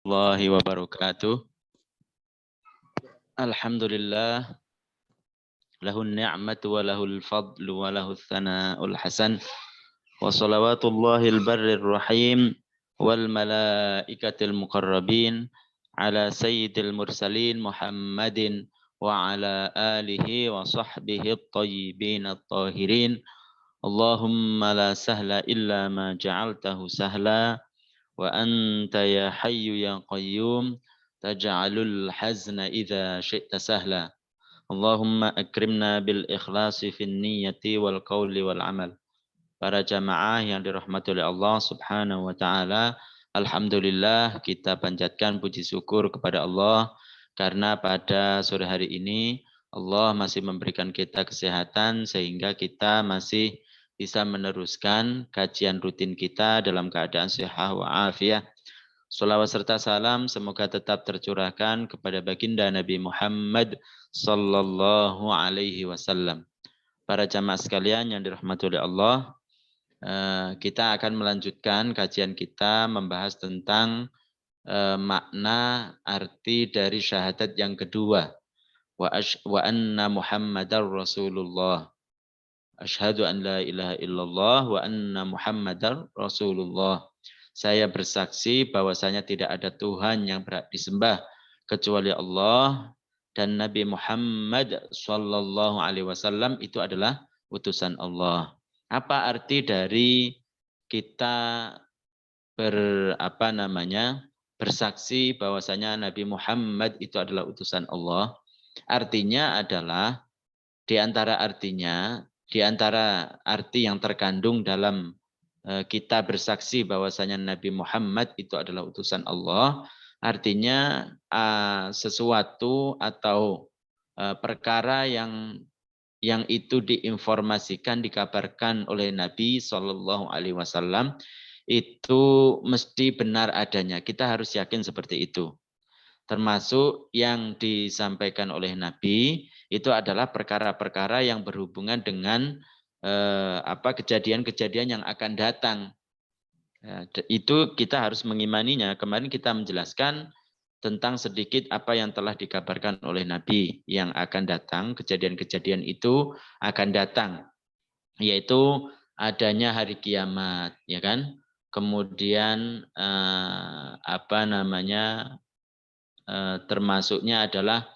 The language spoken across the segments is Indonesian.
Warahmatullahi wabarakatuh. Alhamdulillah, lahun ni'matu wa lahul fadlu wa lahul thana'ul hasan. Wa salawatullahil barrir rahim wal malaikatil muqarrabin ala sayyidil mursalin Muhammadin wa ala alihi wa sahbihi at-tayyibin at-tahirin. Allahumma la sahla illa ma ja'altahu sahla wa anta ya hayyu ya qayyum taj'alul hazna idza syi'ta sahla. Allahumma akrimna bil ikhlasi fin niyyati wal qawli wal amal. Para jamaah yang dirahmati oleh Allah Subhanahu wa taala, alhamdulillah kita panjatkan puji syukur kepada Allah karena pada sore hari ini Allah masih memberikan kita kesehatan sehingga kita masih bisa meneruskan kajian rutin kita dalam keadaan sehat wa afiat. Salawat serta salam semoga tetap tercurahkan kepada baginda Nabi Muhammad sallallahu alaihi wasallam. Para jamaah sekalian yang dirahmati oleh Allah, kita akan melanjutkan kajian kita membahas tentang makna arti dari syahadat yang kedua. Wa anna Muhammadar Rasulullah. Asyhadu an la ilaha illallah wa anna Muhammadar Rasulullah. Saya bersaksi bahwasanya tidak ada Tuhan yang berhak disembah kecuali Allah dan Nabi Muhammad sallallahu alaihi wasallam itu adalah utusan Allah. Apa arti dari kita bersaksi bahwasanya Nabi Muhammad itu adalah utusan Allah? Artinya adalah di antara arti yang terkandung dalam kita bersaksi bahwasanya Nabi Muhammad itu adalah utusan Allah, artinya sesuatu atau perkara yang itu diinformasikan, dikabarkan oleh Nabi Shallallahu Alaihi Wasallam itu mesti benar adanya. Kita harus yakin seperti itu. Termasuk yang disampaikan oleh Nabi itu adalah perkara-perkara yang berhubungan dengan kejadian-kejadian yang akan datang. Itu kita harus mengimaninya. Kemarin kita menjelaskan tentang sedikit apa yang telah dikabarkan oleh Nabi yang akan datang, kejadian-kejadian itu akan datang, yaitu adanya hari kiamat, ya kan? Kemudian termasuknya adalah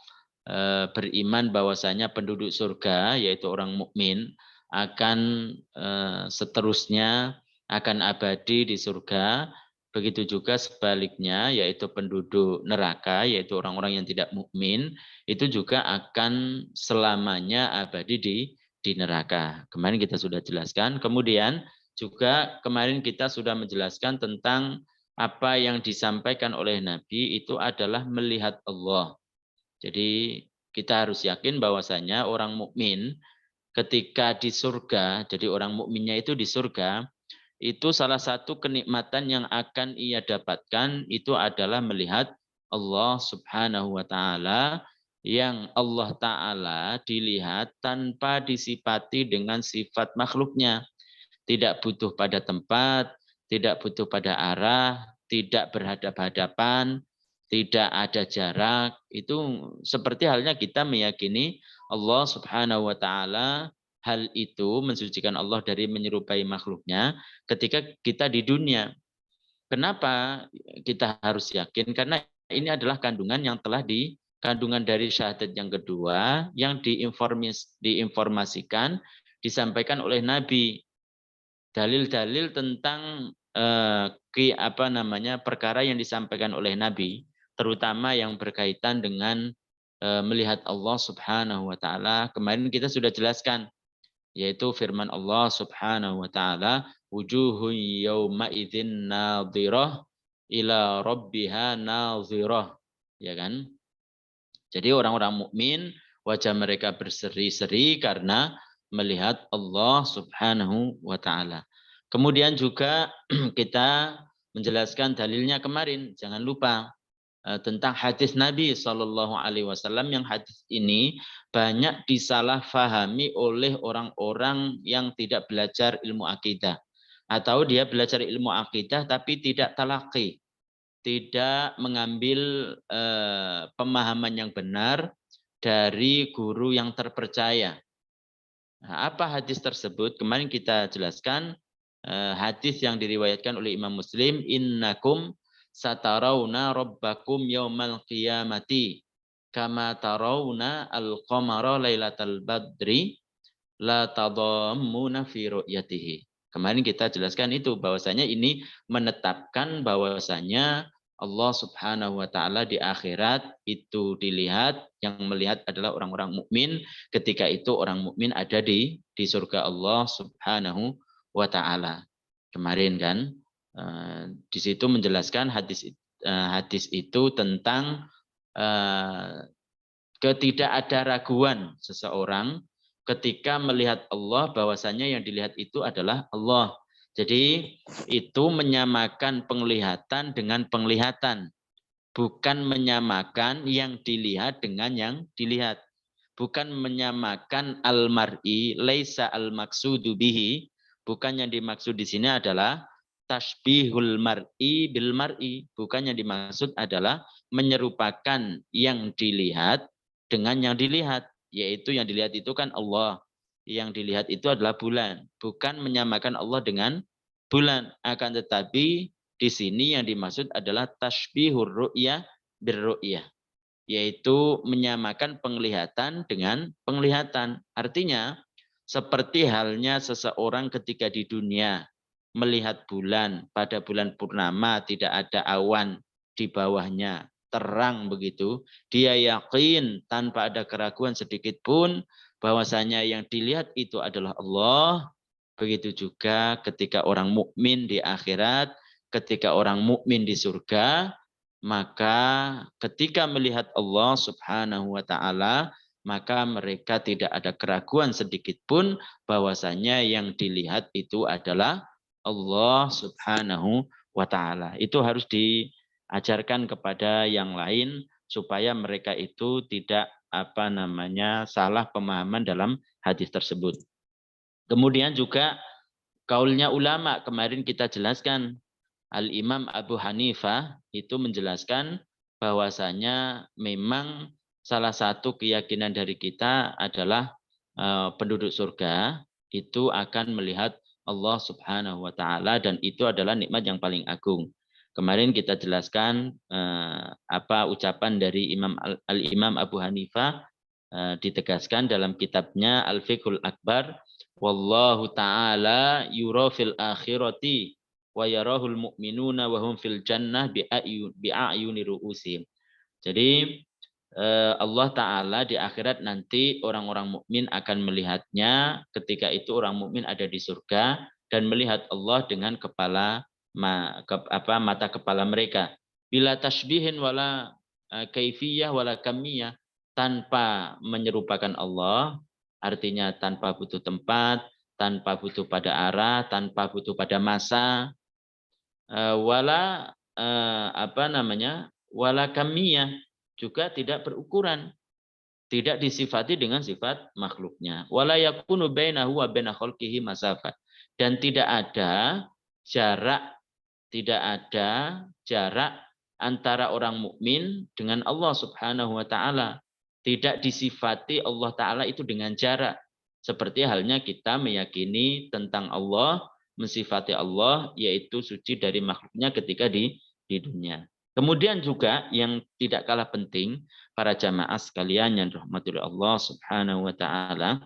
beriman bahwasanya penduduk surga yaitu orang mukmin akan seterusnya akan abadi di surga. Begitu juga sebaliknya yaitu penduduk neraka yaitu orang-orang yang tidak mukmin itu juga akan selamanya abadi di neraka. Kemarin kita sudah jelaskan. Kemudian juga kemarin kita sudah menjelaskan tentang apa yang disampaikan oleh Nabi itu adalah melihat Allah. Jadi kita harus yakin bahwasanya orang mukmin ketika di surga, jadi orang mukminnya itu di surga, itu salah satu kenikmatan yang akan ia dapatkan itu adalah melihat Allah Subhanahu wa taala, yang Allah taala dilihat tanpa disifati dengan sifat makhluknya. Tidak butuh pada tempat, tidak butuh pada arah, tidak berhadap-hadapan, tidak ada jarak. Itu seperti halnya kita meyakini Allah Subhanahu wa taala, hal itu mensucikan Allah dari menyerupai makhluknya ketika kita di dunia. Kenapa kita harus yakin? Karena ini adalah kandungan yang telah kandungan dari syahadat yang kedua yang diinformasikan, disampaikan oleh Nabi. Dalil-dalil tentang perkara yang disampaikan oleh Nabi, terutama yang berkaitan dengan melihat Allah Subhanahu wa taala. Kemarin kita sudah jelaskan, yaitu firman Allah Subhanahu wa taala, wujuhun yauma idzin nadhirah ila rabbiha nadhirah, ya kan? Jadi orang-orang mukmin wajah mereka berseri-seri karena melihat Allah Subhanahu wa taala. Kemudian juga kita menjelaskan dalilnya kemarin, jangan lupa tentang hadis Nabi Shallallahu alaihi wasallam, yang hadis ini banyak disalahfahami oleh orang-orang yang tidak belajar ilmu akidah, atau dia belajar ilmu akidah tapi tidak talaqi. tidak mengambil pemahaman yang benar dari guru yang terpercaya. Nah, apa hadis tersebut? Kemarin kita jelaskan hadis yang diriwayatkan oleh Imam Muslim, innakum satarawna rabbakum yaumal qiyamati kama tarawna al-qamara lailatal badri la tadammuna fi ru'yatihi. Kemarin kita jelaskan itu bahwasanya ini menetapkan bahwasanya Allah Subhanahu wa taala di akhirat itu dilihat, yang melihat adalah orang-orang mukmin, ketika itu orang mukmin ada di surga Allah Subhanahu wa taala. Kemarin kan di situ menjelaskan hadis itu tentang ketidak ada raguan seseorang ketika melihat Allah, bahwasanya yang dilihat itu adalah Allah. Jadi itu menyamakan penglihatan dengan penglihatan, bukan menyamakan yang dilihat dengan yang dilihat. Bukan menyamakan al-mar'i laisa al-maqsudu bihi, bukan yang dimaksud di sini adalah tasbihul mar'i bil mar'i, bukan yang dimaksud adalah menyerupakan yang dilihat dengan yang dilihat, yaitu yang dilihat itu kan Allah, yang dilihat itu adalah bulan, bukan menyamakan Allah dengan bulan. Akan tetapi di sini yang dimaksud adalah tasbihur ru'yah birru'yah, yaitu menyamakan penglihatan dengan penglihatan. Artinya seperti halnya seseorang ketika di dunia melihat bulan pada bulan purnama, tidak ada awan di bawahnya, terang begitu, dia yakin tanpa ada keraguan sedikit pun bahwasanya yang dilihat itu adalah Allah. Begitu juga ketika orang mukmin di akhirat, ketika orang mukmin di surga, maka ketika melihat Allah Subhanahu wa taala, maka mereka tidak ada keraguan sedikit pun bahwasanya yang dilihat itu adalah Allah Subhanahu wa taala. Itu harus diajarkan kepada yang lain supaya mereka itu tidak salah pemahaman dalam hadis tersebut. Kemudian juga kaulnya ulama, kemarin kita jelaskan Al-Imam Abu Hanifah itu menjelaskan bahwasanya memang salah satu keyakinan dari kita adalah penduduk surga itu akan melihat Allah Subhanahu wa taala, dan itu adalah nikmat yang paling agung. Kemarin kita jelaskan apa ucapan dari Al-Imam Abu Hanifah, ditegaskan dalam kitabnya Al-Fiqhul Akbar, wallahu taala yura fil akhirati wa yarahul mu'minuna wa hum fil jannah bi'ayuni ru'usihim. Jadi Allah Ta'ala di akhirat nanti orang-orang mukmin akan melihatnya, ketika itu orang mukmin ada di surga dan melihat Allah dengan mata kepala mereka. Bila tasbihin wala kaifiyah wala kamiyah, tanpa menyerupakan Allah, artinya tanpa butuh tempat, tanpa butuh pada arah, tanpa butuh pada masa, wala wala kamiyah, juga tidak berukuran, tidak disifati dengan sifat makhluknya. Wala yakunu bainahu wa baina khalqihi masafah, dan tidak ada jarak antara orang mukmin dengan Allah Subhanahu wa taala. Tidak disifati Allah taala itu dengan jarak. Seperti halnya kita meyakini tentang Allah, mensifati Allah yaitu suci dari makhluknya ketika di dunia. Kemudian juga yang tidak kalah penting, para jamaah sekalian yang dirahmati Allah Subhanahu wa taala,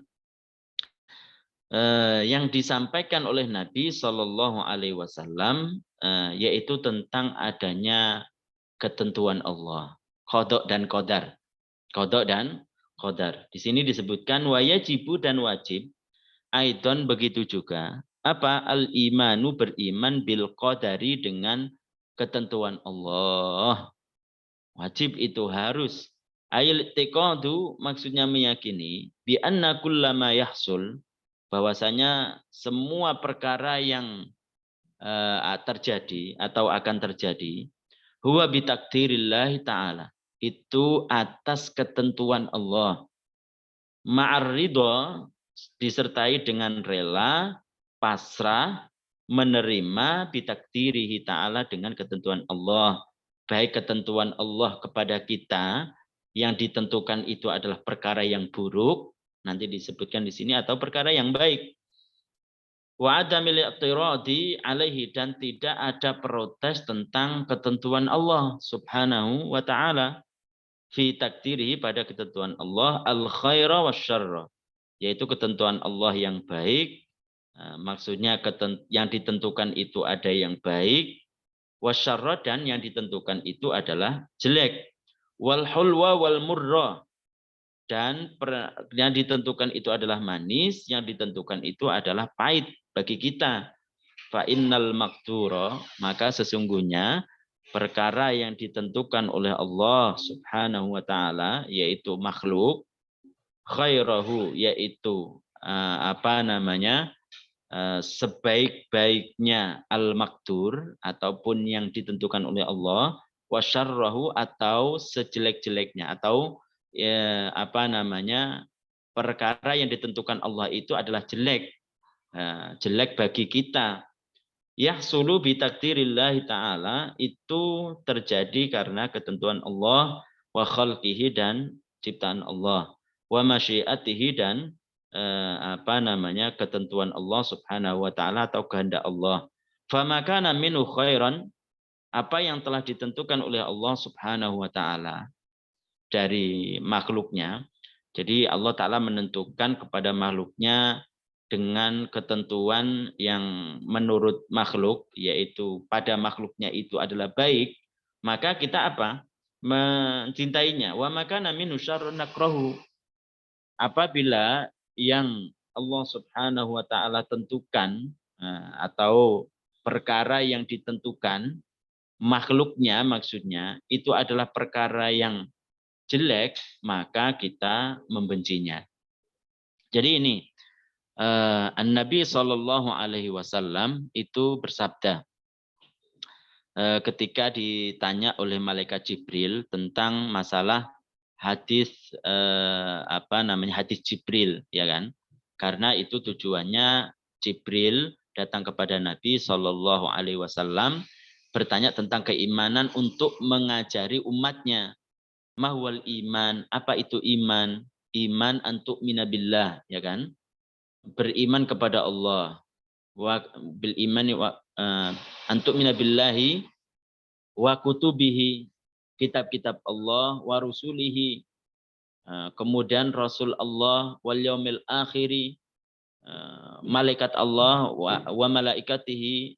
yang disampaikan oleh Nabi Shallallahu alaihi wasallam yaitu tentang adanya ketentuan Allah, qada dan qadar. Qada dan qadar. Di sini disebutkan wajibu dan wajib. Aidon begitu juga. Apa? Al-imanu, beriman bil qadari, dengan ketentuan Allah. Wajib itu harus. Ayil tiqadu maksudnya meyakini bi anna kullama yahsul, bahwasanya semua perkara yang terjadi atau akan terjadi, huwa bi takdirillahi ta'ala, itu atas ketentuan Allah. Ma'ar ridho, disertai dengan rela, pasrah, menerima bitakdirihi ta'ala, dengan ketentuan Allah. baik ketentuan Allah kepada kita yang ditentukan itu adalah perkara yang buruk, nanti disebutkan di sini, atau perkara yang baik. Wa adamil i'tiradi alaihi, dan tidak ada protes tentang ketentuan Allah Subhanahu wa taala fi takdirihi, pada ketentuan Allah, al khaira wasyarra, yaitu ketentuan Allah yang baik. Maksudnya yang ditentukan itu ada yang baik, wasyarra, dan yang ditentukan itu adalah jelek, wal hulwa wal murra, dan yang ditentukan itu adalah manis, yang ditentukan itu adalah pahit bagi kita. Fa innal maqdura, maka sesungguhnya perkara yang ditentukan oleh Allah Subhanahu wa taala, yaitu makhluk, khairahu, yaitu sebaik-baiknya al-maqdur, ataupun yang ditentukan oleh Allah, wasyarrahu, atau sejelek-jeleknya, atau perkara yang ditentukan Allah itu adalah jelek, jelek bagi kita. Yahsulu bi takdirillahi ta'ala, itu terjadi karena ketentuan Allah, wa khalqihi, dan ciptaan Allah, wa masyiatihi, dan ketentuan Allah Subhanahu wa taala atau kehendak Allah. Famakana minhu khairan, apa yang telah ditentukan oleh Allah Subhanahu wa taala dari makhluknya. Jadi Allah taala menentukan kepada makhluknya dengan ketentuan yang menurut makhluk, yaitu pada makhluknya itu adalah baik, maka kita apa? Mencintainya. Wa makana minhu syarrun nakrahu, apabila yang Allah Subhanahu wa taala tentukan atau perkara yang ditentukan makhluknya, maksudnya itu adalah perkara yang jelek, maka kita membencinya. Jadi ini An-Nabi Shallallahu Alaihi Wasallam itu bersabda ketika ditanya oleh malaikat Jibril tentang masalah hadis hadis Jibril, ya kan? Karena itu tujuannya Jibril datang kepada Nabi Shallallahu Alaihi Wasallam bertanya tentang keimanan untuk mengajari umatnya. Mahwal iman, apa itu iman? Iman antuk minabillah, ya kan? Beriman kepada Allah. Wa bil imani wa antuk minabillahi wa kutubihi, kitab-kitab Allah, wa rusulihi, kemudian Rasul Allah, wal yaumil akhiri, malaikat Allah, wa malaikatihi,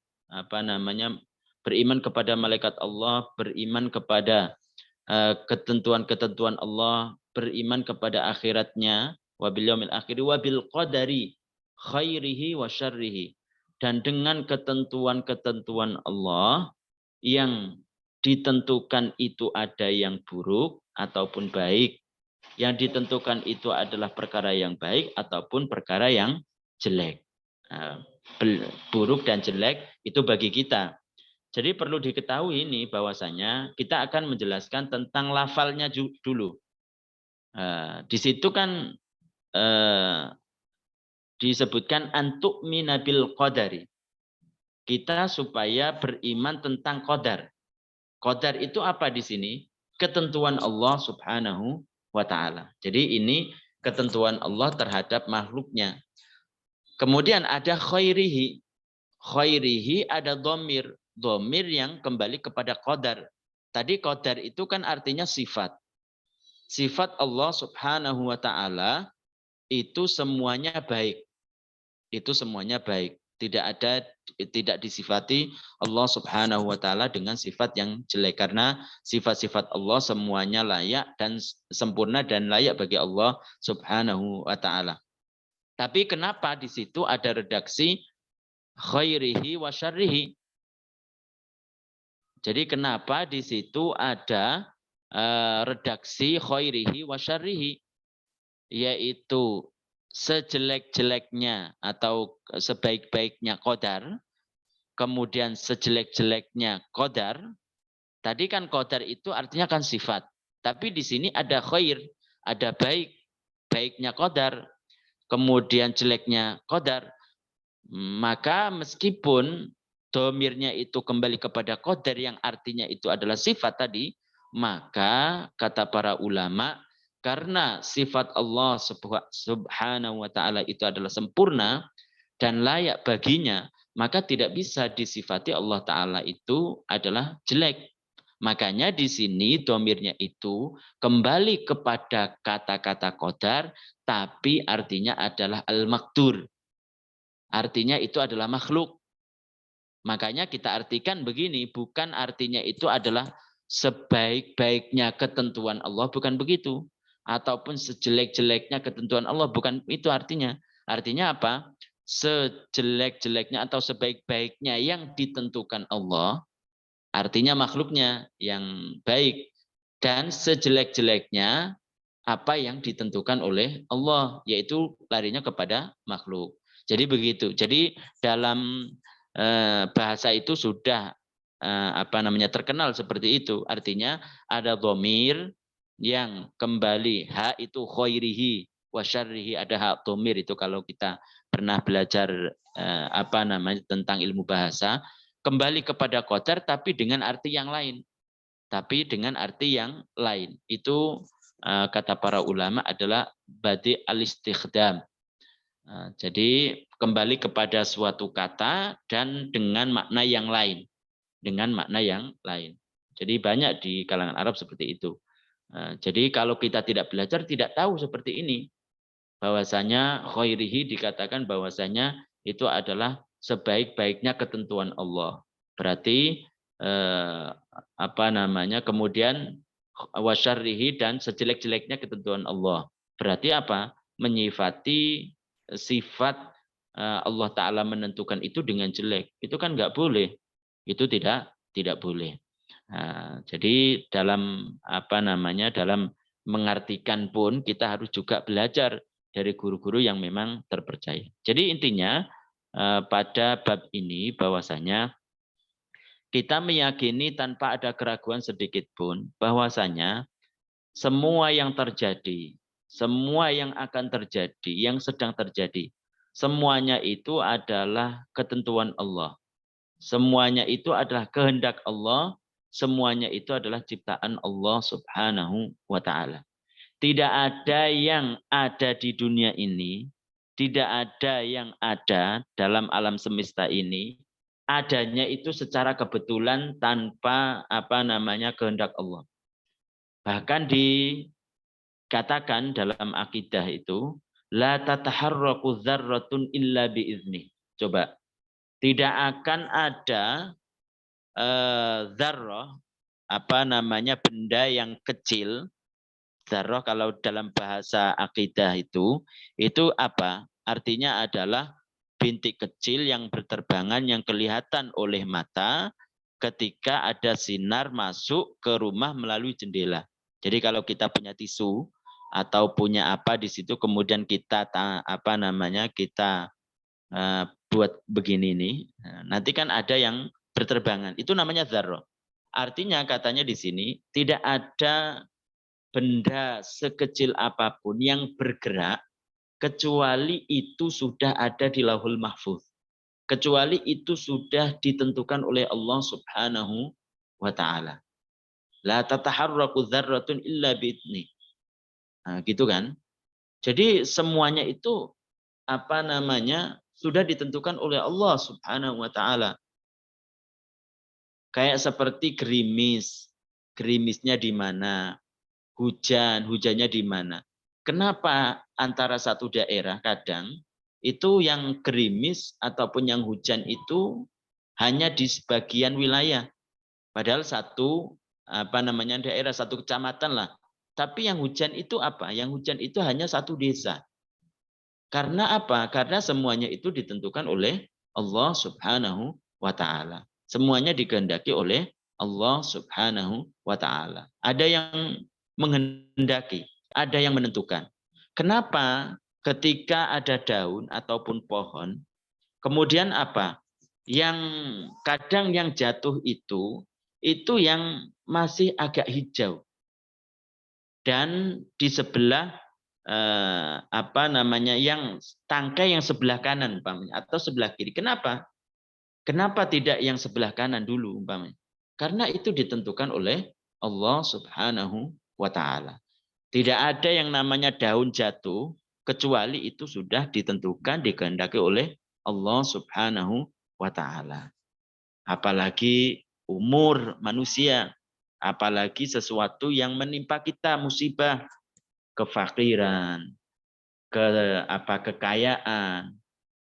beriman kepada malaikat Allah, beriman kepada ketentuan-ketentuan Allah, beriman kepada akhiratnya, wa bil yaumil akhiri, wa bil qadari khairihi wa syarrihi, dan dengan ketentuan-ketentuan Allah yang ditentukan itu ada yang buruk ataupun baik, yang ditentukan itu adalah perkara yang baik ataupun perkara yang jelek. Buruk dan jelek itu bagi kita. Jadi perlu diketahui ini bahwasanya kita akan menjelaskan tentang lafalnya dulu. Di situ kan disebutkan antuk minabil qadari. Kita supaya beriman tentang qadar. Qadar itu apa di sini? Ketentuan Allah Subhanahu wa taala. Jadi ini ketentuan Allah terhadap makhluknya. Kemudian ada khairihi. Khairihi ada dhamir. Dhamir yang kembali kepada qadar. Tadi qadar itu kan artinya sifat. Sifat Allah Subhanahu wa taala itu semuanya baik. Itu semuanya baik. Tidak disifati Allah Subhanahu wa taala dengan sifat yang jelek, karena sifat-sifat Allah semuanya layak dan sempurna dan layak bagi Allah Subhanahu wa taala. Tapi kenapa di situ ada redaksi khairihi wa syarrihi? Jadi kenapa di situ ada redaksi khairihi wa syarrihi, yaitu sejelek-jeleknya atau sebaik-baiknya qadar, kemudian sejelek-jeleknya qadar. Tadi kan qadar itu artinya kan sifat. Tapi di sini ada khair, ada baik, baiknya qadar, kemudian jeleknya qadar. Maka meskipun domirnya itu kembali kepada qadar yang artinya itu adalah sifat tadi, maka kata para ulama, karena sifat Allah subhanahu wa ta'ala itu adalah sempurna dan layak baginya, maka tidak bisa disifati Allah ta'ala itu adalah jelek. Makanya di sini domirnya itu kembali kepada kata-kata qadar, tapi artinya adalah al-maqdur. Artinya itu adalah makhluk. Makanya kita artikan begini, bukan artinya itu adalah sebaik-baiknya ketentuan Allah, bukan begitu. Ataupun sejelek-jeleknya ketentuan Allah, bukan itu artinya. Artinya apa? Sejelek-jeleknya atau sebaik-baiknya yang ditentukan Allah, artinya makhluknya yang baik. Dan sejelek-jeleknya apa yang ditentukan oleh Allah, yaitu larinya kepada makhluk. Jadi begitu. Jadi dalam bahasa itu sudah terkenal seperti itu. Artinya ada dhamir yang kembali, ha itu khairihi wa syarrihi, ada hak dhamir itu kalau kita pernah belajar tentang ilmu bahasa, kembali kepada qadar tapi dengan arti yang lain. Tapi dengan arti yang lain. Itu kata para ulama adalah badi al-istikhdam. Jadi kembali kepada suatu kata dan dengan makna yang lain. Dengan makna yang lain. Jadi banyak di kalangan Arab seperti itu. Jadi kalau kita tidak belajar, tidak tahu seperti ini. Bahwasanya khairihi dikatakan bahwasanya itu adalah sebaik-baiknya ketentuan Allah. Berarti kemudian wasyarrihi dan sejelek-jeleknya ketentuan Allah. Berarti apa? Menyifati sifat Allah Ta'ala menentukan itu dengan jelek. Itu kan nggak boleh. Itu tidak boleh. Nah, jadi dalam dalam mengartikan pun kita harus juga belajar dari guru-guru yang memang terpercaya. Jadi intinya pada bab ini bahwasanya kita meyakini tanpa ada keraguan sedikit pun bahwasanya semua yang terjadi, semua yang akan terjadi, yang sedang terjadi, semuanya itu adalah ketentuan Allah. Semuanya itu adalah kehendak Allah, semuanya itu adalah ciptaan Allah Subhanahu wa ta'ala. Tidak ada yang ada di dunia ini, tidak ada yang ada dalam alam semesta ini, adanya itu secara kebetulan tanpa kehendak Allah. Bahkan dikatakan dalam akidah itu, la tataharraku dzarratun illa biizni. Coba, tidak akan ada dzarrah, benda yang kecil. Dzarrah kalau dalam bahasa akidah itu apa? Artinya adalah bintik kecil yang berterbangan yang kelihatan oleh mata ketika ada sinar masuk ke rumah melalui jendela. Jadi kalau kita punya tisu atau punya apa di situ kemudian kita kita buat begini nih, nanti kan ada yang berterbangan. Itu namanya dzarrah. Artinya katanya di sini tidak ada benda sekecil apapun yang bergerak kecuali itu sudah ada di Lauhul Mahfuz. Kecuali itu sudah ditentukan oleh Allah Subhanahu wa ta'ala. La tataharraku dzarratun illa bi'idzni. Nah, gitu kan? Jadi semuanya itu sudah ditentukan oleh Allah Subhanahu wa ta'ala. Kayak seperti gerimis. Gerimisnya di mana? Hujannya di mana? Kenapa antara satu daerah kadang itu yang gerimis ataupun yang hujan itu hanya di sebagian wilayah. Padahal satu daerah, satu kecamatan lah. Tapi yang hujan itu apa? Yang hujan itu hanya satu desa. Karena apa? Karena semuanya itu ditentukan oleh Allah Subhanahu wa ta'ala. Semuanya dikehendaki oleh Allah Subhanahu wa ta'ala. Ada yang menghendaki, ada yang menentukan. Kenapa ketika ada daun ataupun pohon, kemudian apa? Yang kadang yang jatuh itu yang masih agak hijau. Dan di sebelah yang tangkai yang sebelah kanan atau sebelah kiri. Kenapa? Kenapa tidak yang sebelah kanan dulu umpamanya? Karena itu ditentukan oleh Allah Subhanahu wa taala. Tidak ada yang namanya daun jatuh kecuali itu sudah ditentukan dikehendaki oleh Allah Subhanahu wa taala. Apalagi umur manusia, apalagi sesuatu yang menimpa kita musibah, kefakiran, kekayaan,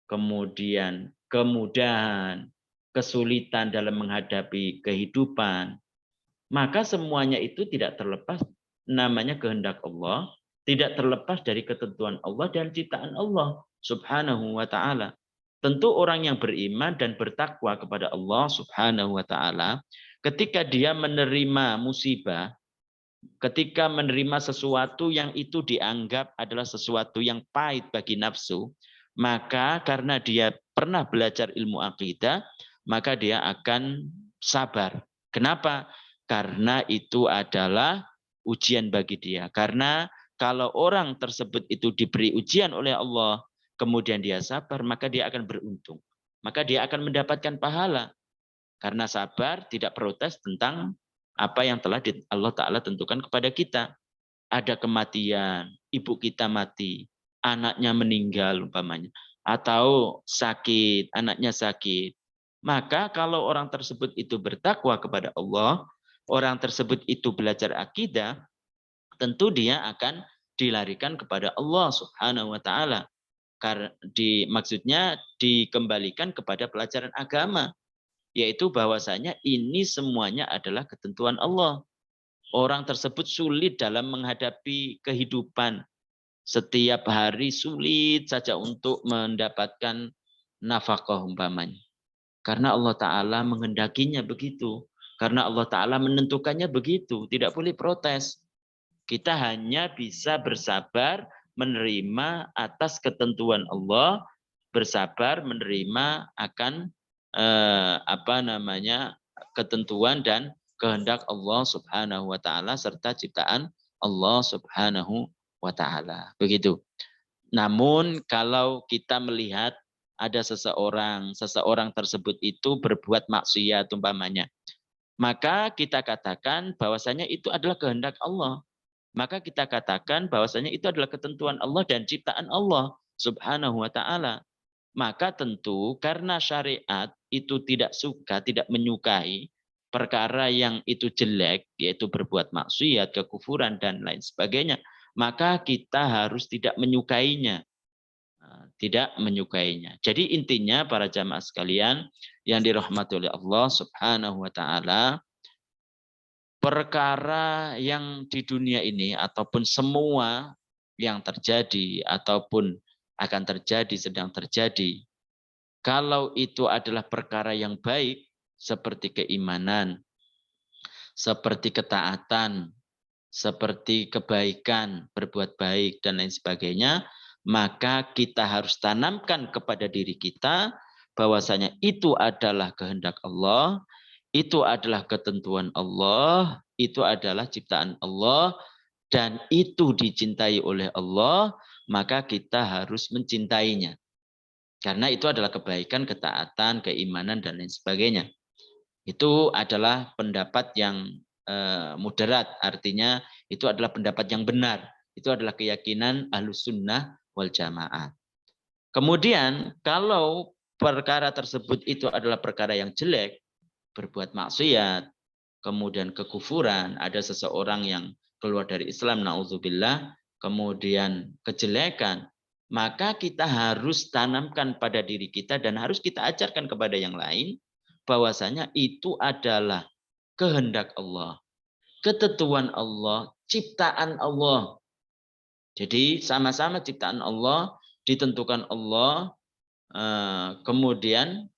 kemudian kemudahan, kesulitan dalam menghadapi kehidupan, maka semuanya itu tidak terlepas namanya kehendak Allah, tidak terlepas dari ketentuan Allah dan ciptaan Allah Subhanahu wa taala. Tentu orang yang beriman dan bertakwa kepada Allah Subhanahu wa taala, ketika dia menerima musibah, ketika menerima sesuatu yang itu dianggap adalah sesuatu yang pahit bagi nafsu, maka karena dia pernah belajar ilmu akidah, maka dia akan sabar. Kenapa? Karena itu adalah ujian bagi dia. Karena kalau orang tersebut itu diberi ujian oleh Allah, kemudian dia sabar, maka dia akan beruntung. Maka dia akan mendapatkan pahala. Karena sabar tidak protes tentang apa yang telah Allah Ta'ala tentukan kepada kita. Ada kematian, ibu kita mati, anaknya meninggal umpamanya, atau sakit, anaknya sakit. Maka kalau orang tersebut itu bertakwa kepada Allah, orang tersebut itu belajar akidah, tentu dia akan dilarikan kepada Allah Subhanahu wa taala. Maksudnya dikembalikan kepada pelajaran agama, yaitu bahwasanya ini semuanya adalah ketentuan Allah. Orang tersebut sulit dalam menghadapi kehidupan. Setiap hari sulit saja untuk mendapatkan nafkah umpamanya. Karena Allah Ta'ala menghendakinya begitu. Karena Allah Ta'ala menentukannya begitu. Tidak boleh protes. Kita hanya bisa bersabar menerima atas ketentuan Allah, bersabar menerima akan ketentuan dan kehendak Allah Subhanahu wa taala serta ciptaan Allah Subhanahu wa taala. Begitu. Namun kalau kita melihat ada seseorang tersebut itu berbuat maksiat umpamanya, maka kita katakan bahwasanya itu adalah kehendak Allah. Maka kita katakan bahwasanya itu adalah ketentuan Allah dan ciptaan Allah Subhanahu wa taala. Maka tentu karena syariat itu tidak suka, tidak menyukai perkara yang itu jelek, yaitu berbuat maksiat, kekufuran, dan lain sebagainya, maka kita harus tidak menyukainya. Tidak menyukainya. Jadi intinya para jamaah sekalian yang dirahmati oleh Allah Subhanahu wa taala, perkara yang di dunia ini ataupun semua yang terjadi ataupun akan terjadi, sedang terjadi, kalau itu adalah perkara yang baik seperti keimanan, seperti ketaatan, seperti kebaikan, berbuat baik dan lain sebagainya, maka kita harus tanamkan kepada diri kita bahwasanya itu adalah kehendak Allah, itu adalah ketentuan Allah, itu adalah ciptaan Allah, dan itu dicintai oleh Allah, maka kita harus mencintainya. Karena itu adalah kebaikan, ketaatan, keimanan, dan lain sebagainya. Itu adalah pendapat yang moderat, artinya itu adalah pendapat yang benar. Itu adalah keyakinan Ahlus Sunnah wal Jamaah. Kemudian kalau perkara tersebut itu adalah perkara yang jelek, berbuat maksiat, kemudian kekufuran, ada seseorang yang keluar dari Islam, naudzubillah, kemudian kejelekan, maka kita harus tanamkan pada diri kita dan harus kita ajarkan kepada yang lain bahwasanya itu adalah kehendak Allah, ketentuan Allah, ciptaan Allah. Jadi sama-sama ciptaan Allah, ditentukan Allah, kemudian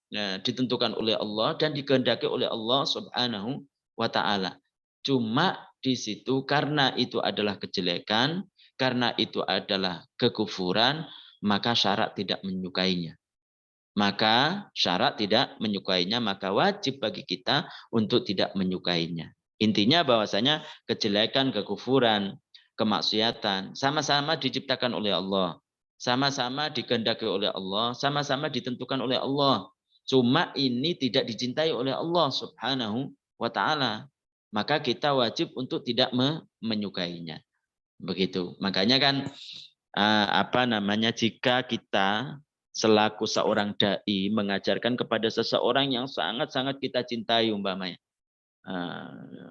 ditentukan oleh Allah dan dikehendaki oleh Allah Subhanahu wa taala. Cuma di situ karena itu adalah kejelekan, karena itu adalah kekufuran, maka syarat tidak menyukainya. Maka syarat tidak menyukainya, maka wajib bagi kita untuk tidak menyukainya. Intinya bahwasanya kejelekan, kekufuran, kemaksiatan sama-sama diciptakan oleh Allah, sama-sama dikehendaki oleh Allah, sama-sama ditentukan oleh Allah. Cuma ini tidak dicintai oleh Allah Subhanahu wa taala. Maka kita wajib untuk tidak menyukainya. Begitu. Makanya kan jika kita selaku seorang dai mengajarkan kepada seseorang yang sangat-sangat kita cintai umpamanya,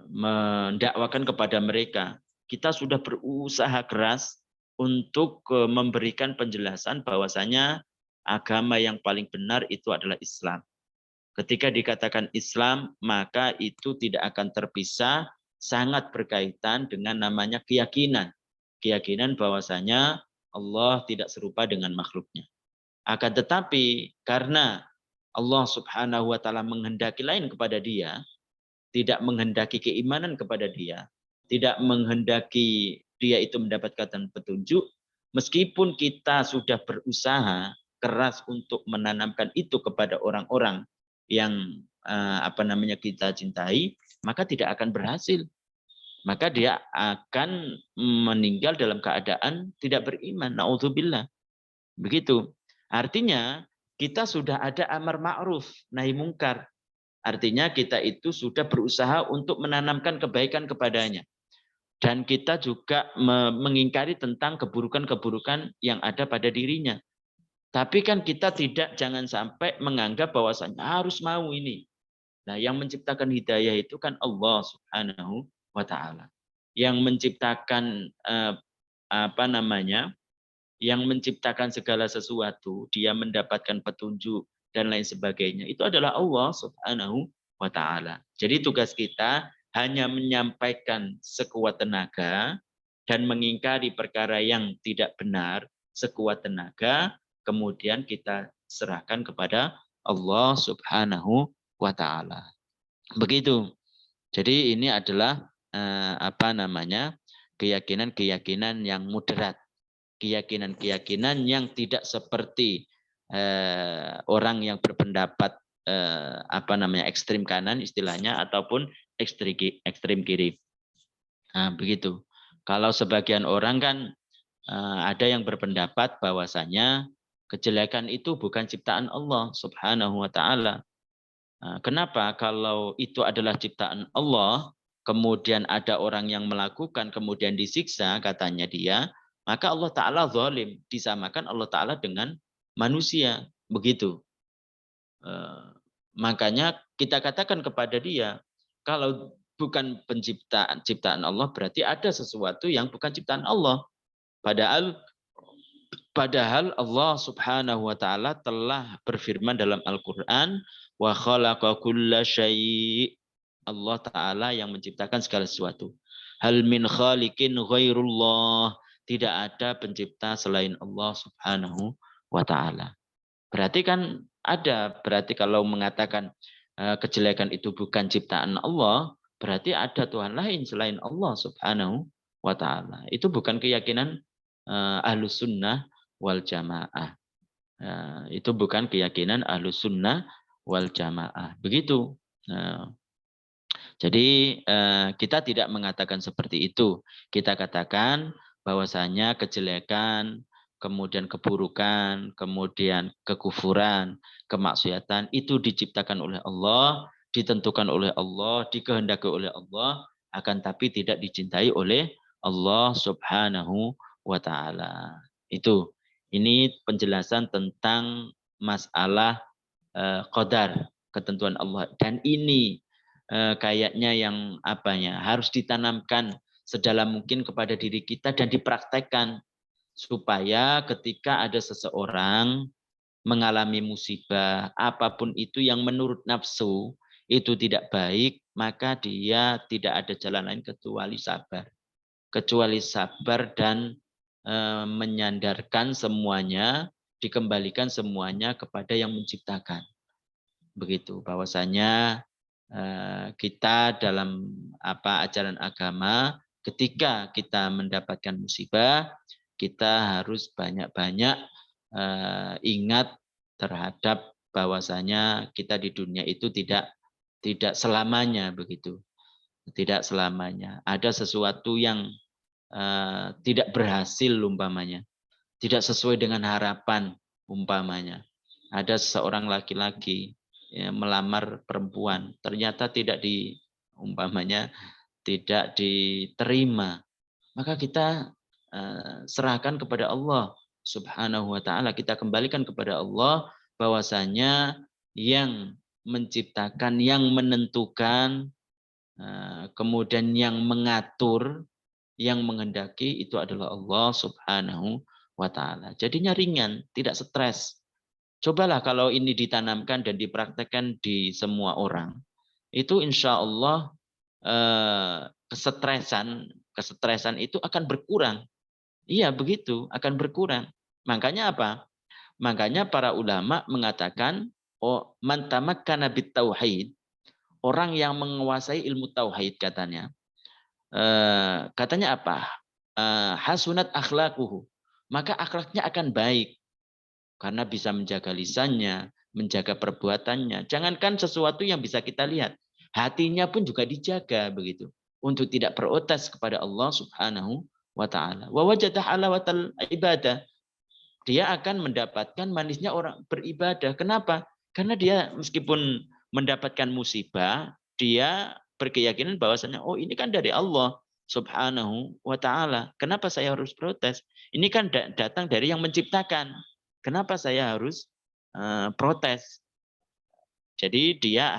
mendakwakan kepada mereka, kita sudah berusaha keras untuk memberikan penjelasan bahwasanya agama yang paling benar itu adalah Islam. Ketika dikatakan Islam, maka itu tidak akan terpisah, sangat berkaitan dengan namanya keyakinan. Keyakinan bahwasanya Allah tidak serupa dengan makhluknya. Akan tetapi karena Allah Subhanahu wa taala menghendaki lain kepada dia, tidak menghendaki keimanan kepada dia, tidak menghendaki dia itu mendapatkan petunjuk, meskipun kita sudah berusaha keras untuk menanamkan itu kepada orang-orang yang kita cintai, maka tidak akan berhasil. Maka dia akan meninggal dalam keadaan tidak beriman. Na'udzubillah. Begitu. Artinya kita sudah ada amar ma'ruf, nahi mungkar. Artinya kita itu sudah berusaha untuk menanamkan kebaikan kepadanya. Dan kita juga mengingkari tentang keburukan-keburukan yang ada pada dirinya. Tapi kan kita jangan sampai menganggap bahwasanya harus mau ini. Nah, yang menciptakan hidayah itu kan Allah Subhanahu wa taala. Yang menciptakan yang menciptakan segala sesuatu, dia mendapatkan petunjuk dan lain sebagainya. Itu adalah Allah Subhanahu wa taala. Jadi tugas kita hanya menyampaikan sekuat tenaga dan mengingkari perkara yang tidak benar sekuat tenaga, kemudian kita serahkan kepada Allah Subhanahu wa taala. Begitu. Jadi ini adalah keyakinan-keyakinan yang moderat, keyakinan-keyakinan yang tidak seperti orang yang berpendapat ekstrim kanan istilahnya ataupun ekstrim kiri. Nah, begitu. Kalau sebagian orang kan ada yang berpendapat bahwasanya kejelekan itu bukan ciptaan Allah Subhanahu wa taala. Kenapa? Kalau itu adalah ciptaan Allah, kemudian ada orang yang melakukan, kemudian disiksa, katanya dia, maka Allah Ta'ala zalim. Disamakan Allah Ta'ala dengan manusia. Begitu. Makanya kita katakan kepada dia, kalau bukan ciptaan Allah, berarti ada sesuatu yang bukan ciptaan Allah. Padahal Allah Subhanahu wa taala telah berfirman dalam Al-Qur'an, wa khalaqa kulla syai'. Allah taala yang menciptakan segala sesuatu. Hal min khaliqin ghairullah. Tidak ada pencipta selain Allah Subhanahu wa taala. Berarti kan berarti kalau mengatakan kejelekan itu bukan ciptaan Allah, berarti ada Tuhan lain selain Allah Subhanahu wa taala. Itu bukan keyakinan Ahlus Sunnah wal Jamaah. Itu bukan keyakinan Ahlus Sunnah wal Jamaah. Begitu. Jadi kita tidak mengatakan seperti itu. Kita katakan bahwasanya kejelekan, kemudian keburukan, kemudian kekufuran, kemaksiatan itu diciptakan oleh Allah, ditentukan oleh Allah, dikehendaki oleh Allah, akan tapi tidak dicintai oleh Allah Subhanahu wa taala. Ini penjelasan tentang masalah qadar, ketentuan Allah, dan ini kayaknya yang harus ditanamkan sedalam mungkin kepada diri kita dan dipraktekkan supaya ketika ada seseorang mengalami musibah apapun itu yang menurut nafsu itu tidak baik, maka dia tidak ada jalan lain kecuali sabar dan menyandarkan semuanya, dikembalikan semuanya kepada yang menciptakan. Begitu, bahwasanya kita dalam ajaran agama, ketika kita mendapatkan musibah, kita harus banyak-banyak ingat terhadap bahwasanya kita di dunia itu tidak selamanya, begitu. Tidak selamanya. Ada sesuatu yang tidak berhasil umpamanya, tidak sesuai dengan harapan umpamanya. Ada seorang laki-laki ya, melamar perempuan, ternyata umpamanya tidak diterima, maka kita serahkan kepada Allah Subhanahu wa taala, kita kembalikan kepada Allah bahwasanya yang menciptakan, yang menentukan, kemudian yang mengatur, yang menghendaki itu adalah Allah Subhanahu wa taala. Jadinya ringan, tidak stres. Cobalah kalau ini ditanamkan dan dipraktekkan di semua orang, itu insya Allah kesetresan itu akan berkurang. Iya begitu, akan berkurang. Makanya apa? Makanya para ulama mengatakan, oh man tamakkana bit tauhid, orang yang menguasai ilmu tauhid katanya. Katanya apa? Hasunat akhlaquhu. Maka akhlaknya akan baik karena bisa menjaga lisannya, menjaga perbuatannya. Jangankan sesuatu yang bisa kita lihat, hatinya pun juga dijaga begitu untuk tidak protes kepada Allah Subhanahu wa taala. Wa wajada halawatal ibadah. Dia akan mendapatkan manisnya orang beribadah. Kenapa? Karena dia meskipun mendapatkan musibah, dia berkeyakinan bahwasanya oh ini kan dari Allah Subhanahu wa taala. Kenapa saya harus protes? Ini kan datang dari yang menciptakan. Kenapa saya harus protes? Jadi dia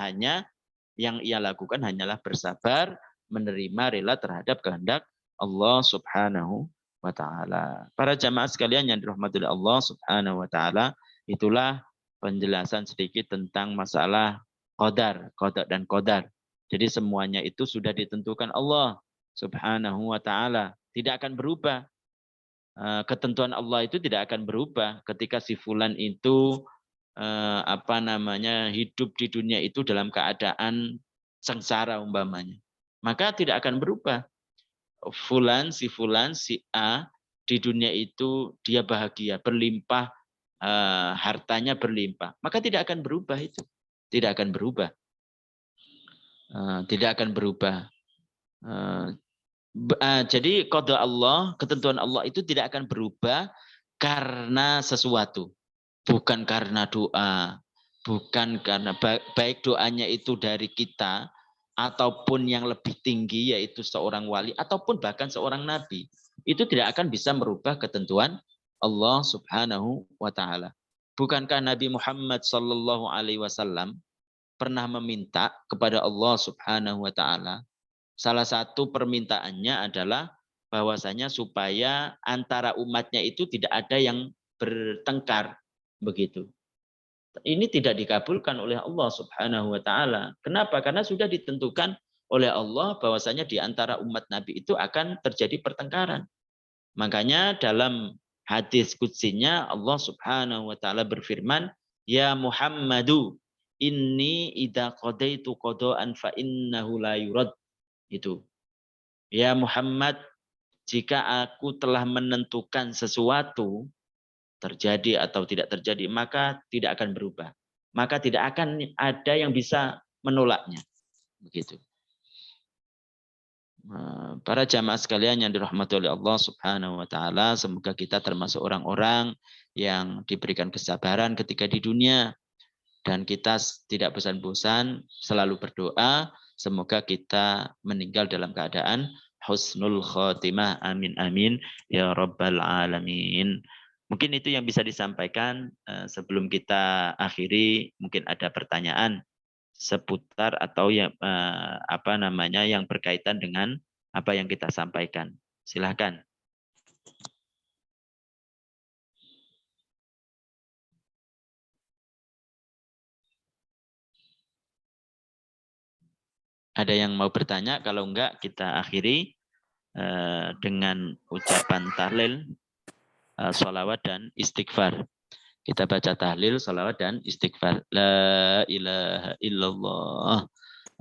yang ia lakukan hanyalah bersabar, menerima, rela terhadap kehendak Allah Subhanahu wa taala. Para jamaah sekalian yang dirahmati Allah Subhanahu wa taala, itulah penjelasan sedikit tentang masalah qadar dan qadar. Jadi semuanya itu sudah ditentukan Allah Subhanahu wa taala, tidak akan berubah. Ketentuan Allah itu tidak akan berubah ketika si fulan itu hidup di dunia itu dalam keadaan sengsara umpamanya, maka tidak akan berubah. Si fulan, si A di dunia itu dia bahagia, berlimpah, hartanya berlimpah, maka tidak akan berubah itu, tidak akan berubah, tidak akan berubah. Jadi qada Allah, ketentuan Allah itu tidak akan berubah karena sesuatu, bukan karena doa, bukan karena baik doanya itu dari kita ataupun yang lebih tinggi yaitu seorang wali ataupun bahkan seorang nabi, itu tidak akan bisa merubah ketentuan Allah Subhanahu wa taala. Bukankah Nabi Muhammad sallallahu alaihi wasallam pernah meminta kepada Allah Subhanahu wa taala? Salah satu permintaannya adalah bahwasanya supaya antara umatnya itu tidak ada yang bertengkar begitu. Ini tidak dikabulkan oleh Allah Subhanahu wa taala. Kenapa? Karena sudah ditentukan oleh Allah bahwasanya di antara umat Nabi itu akan terjadi pertengkaran. Makanya dalam hadis qudsinya Allah Subhanahu wa taala berfirman, "Ya Muhammadu, inni idza qadaitu qada'an fa innahu la yurad." Itu. Ya Muhammad, jika aku telah menentukan sesuatu terjadi atau tidak terjadi, maka tidak akan berubah. Maka tidak akan ada yang bisa menolaknya. Begitu. Para jamaah sekalian yang dirahmati oleh Allah Subhanahu wa taala, semoga kita termasuk orang-orang yang diberikan kesabaran ketika di dunia dan kita tidak bosan-bosan selalu berdoa semoga kita meninggal dalam keadaan husnul khotimah. Amin amin ya rabbal alamin. Mungkin itu yang bisa disampaikan. Sebelum kita akhiri, mungkin ada pertanyaan seputar atau yang yang berkaitan dengan apa yang kita sampaikan. Silahkan. Ada yang mau bertanya? Kalau enggak, kita akhiri dengan ucapan tahlil, sholawat dan istighfar. Kita baca tahlil, sholawat dan istighfar. La ilaha illallah.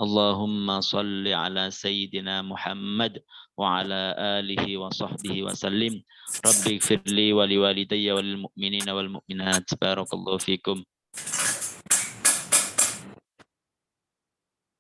Allahumma salli ala Sayyidina Muhammad wa ala alihi wa sahbihi wa sallim. Rabbi gfirli wa liwalidayya wal mu'minina wal mu'minat. Barakallahu fikum.